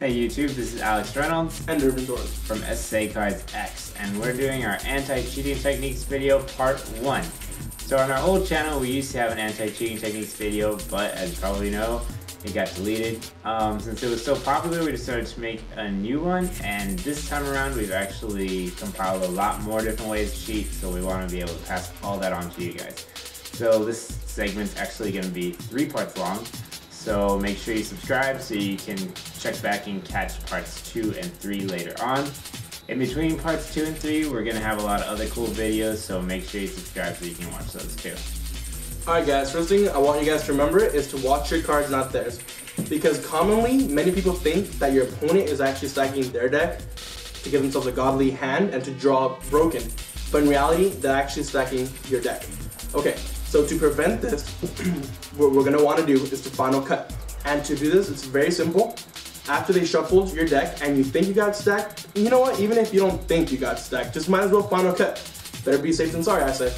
Hey YouTube, this is Alex Reynolds and Urban Doran from SA Cards X, and we're doing our anti-cheating techniques video part 1. So on our old channel we used to have an anti-cheating techniques video, but as you probably know, it got deleted. Since it was so popular, we decided to make a new one, and this time around we've actually compiled a lot more different ways to cheat, so we want to be able to pass all that on to you guys. So this segment's actually going to be 3 parts long. So make sure you subscribe so you can check back and catch parts 2 and 3 later on. In between parts 2 and 3, we're going to have a lot of other cool videos, so make sure you subscribe so you can watch those too. Alright guys, first thing I want you guys to remember is to watch your cards, not theirs. Because commonly, many people think that your opponent is actually stacking their deck to give themselves a godly hand and to draw broken. But in reality, they're actually stacking your deck. Okay, so to prevent this, what we're going to want to do is to final cut. And to do this, it's very simple. After they shuffled your deck and you think you got stacked, you know what, even if you don't think you got stacked, just might as well final cut. Better be safe than sorry, I say.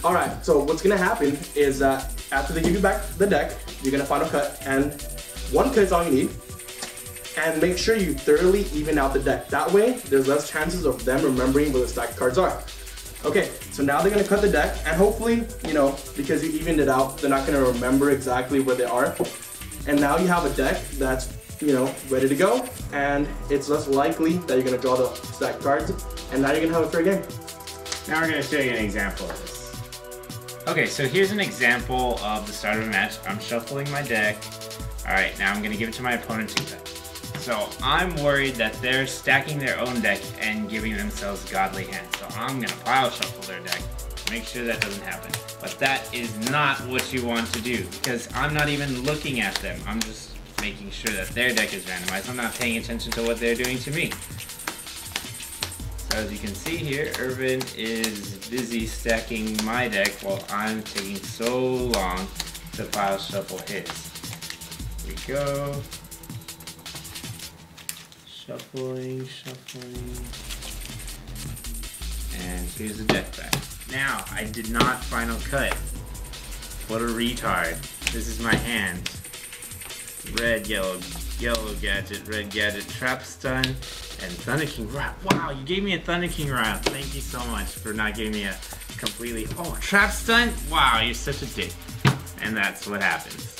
Alright, so what's going to happen is that after they give you back the deck, you're going to final cut, and 1 cut is all you need. And make sure you thoroughly even out the deck. That way, there's less chances of them remembering where the stacked cards are. Okay, so now they're going to cut the deck, and hopefully, you know, because you evened it out, they're not going to remember exactly where they are. And now you have a deck that's, you know, ready to go, and it's less likely that you're going to draw the stacked cards, and now you're going to have a fair game. Now we're going to show you an example of this. Okay, so here's an example of the start of a match. I'm shuffling my deck. Alright, now I'm going to give it to my opponent to cut. So I'm worried that they're stacking their own deck and giving themselves godly hands. So I'm going to pile shuffle their deck to make sure that doesn't happen. But that is not what you want to do, because I'm not even looking at them. I'm just making sure that their deck is randomized. I'm not paying attention to what they're doing to me. So as you can see here, Irvin is busy stacking my deck while I'm taking so long to pile shuffle his. Here we go. Shuffling. And here's the deck back. Now, I did not final cut. What a retard. This is my hand. Red, yellow gadget, red gadget, trap stun, and Thunder King Wrath. Wow, you gave me a Thunder King Wrath. Thank you so much for not giving me a completely... Oh, trap stun? Wow, you're such a dick. And that's what happens.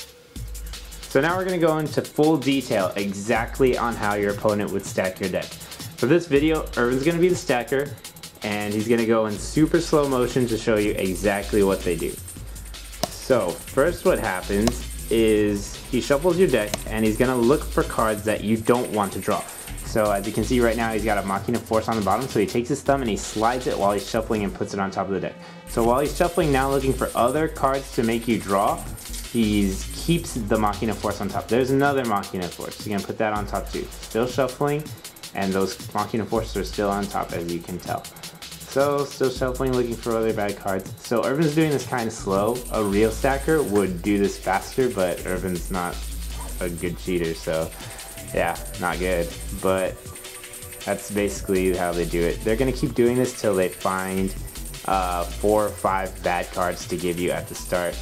So now we're going to go into full detail exactly on how your opponent would stack your deck. For this video, Irvin's going to be the stacker, and he's going to go in super slow motion to show you exactly what they do. So first what happens is he shuffles your deck, and he's going to look for cards that you don't want to draw. So as you can see right now, he's got a Machina Force on the bottom, so he takes his thumb and he slides it while he's shuffling and puts it on top of the deck. So while he's shuffling now looking for other cards to make you draw, he keeps the Machina Force on top. There's another Machina Force. You're going to put that on top too. Still shuffling, and those Machina Forces are still on top, as you can tell. So still shuffling, looking for other bad cards. So Irvin's doing this kind of slow. A real stacker would do this faster, but Irvin's not a good cheater, so yeah, not good. But that's basically how they do it. They're going to keep doing this till they find 4 or 5 bad cards to give you at the start.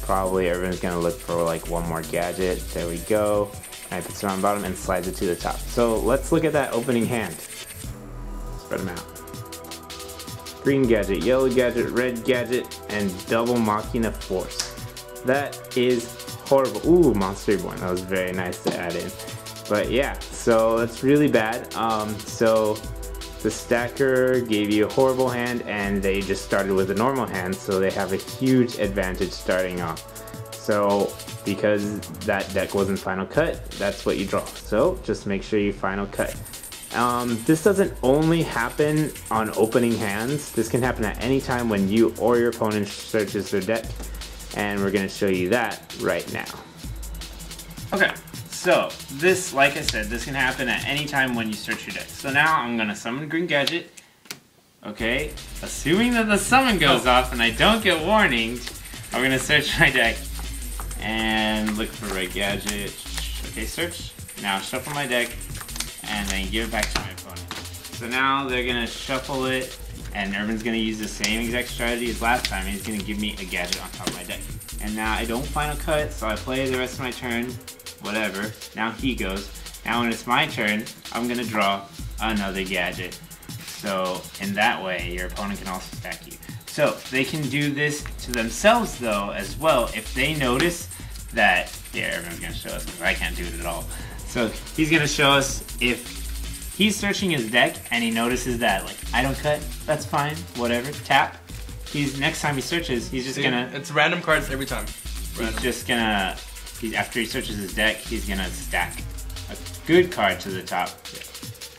Probably Irvin's going to look for like 1 more gadget. There we go. And he puts it on the bottom and slides it to the top. So let's look at that opening hand. Spread them out. Green gadget, yellow gadget, red gadget, and double Machina Force. That is horrible. Ooh, Monster Reborn. That was very nice to add in. But yeah, so that's really bad. So the stacker gave you a horrible hand, and they just started with a normal hand, so they have a huge advantage starting off. So because that deck wasn't final cut, that's what you draw. So just make sure you final cut. This doesn't only happen on opening hands. This can happen at any time when you or your opponent searches their deck, and we're going to show you that right now. Okay, so this, like I said, this can happen at any time when you search your deck. So now I'm going to summon Green Gadget. Okay, assuming that the summon goes off and I don't get warninged, I'm going to search my deck and look for Red Gadget. Okay, search. Now shuffle my deck, and then give it back to my opponent. So now they're going to shuffle it, and Irvin's going to use the same exact strategy as last time. He's going to give me a gadget on top of my deck. And now I don't final cut, so I play the rest of my turn, whatever. Now he goes, Now when it's my turn, I'm gonna draw another gadget. So in that way, your opponent can also stack you. So they can do this to themselves though as well if they notice that, yeah, everyone's gonna show us because I can't do it at all. So he's gonna show us if he's searching his deck and he notices that, like, I don't cut, that's fine, whatever, tap. Next time he searches, he's just gonna... It's random cards every time. He's just gonna, after he searches his deck, he's gonna stack a good card to the top. Yeah.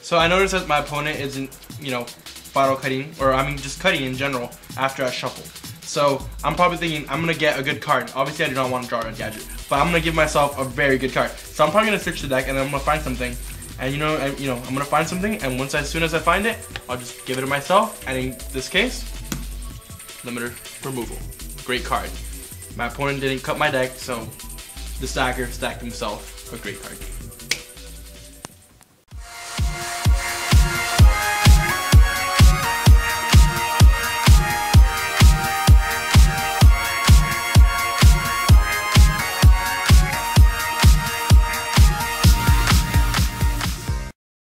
So I noticed that my opponent isn't, you know, bottle cutting, or I mean just cutting in general after I shuffle. So I'm probably thinking I'm gonna get a good card. Obviously I do not want to draw a gadget, but I'm gonna give myself a very good card. So I'm probably gonna search the deck and then I'm gonna find something. And I'm gonna find something, and as soon as I find it, I'll just give it to myself. And in this case, limiter removal. Great card. My opponent didn't cut my deck, so the stacker stacked himself a great card.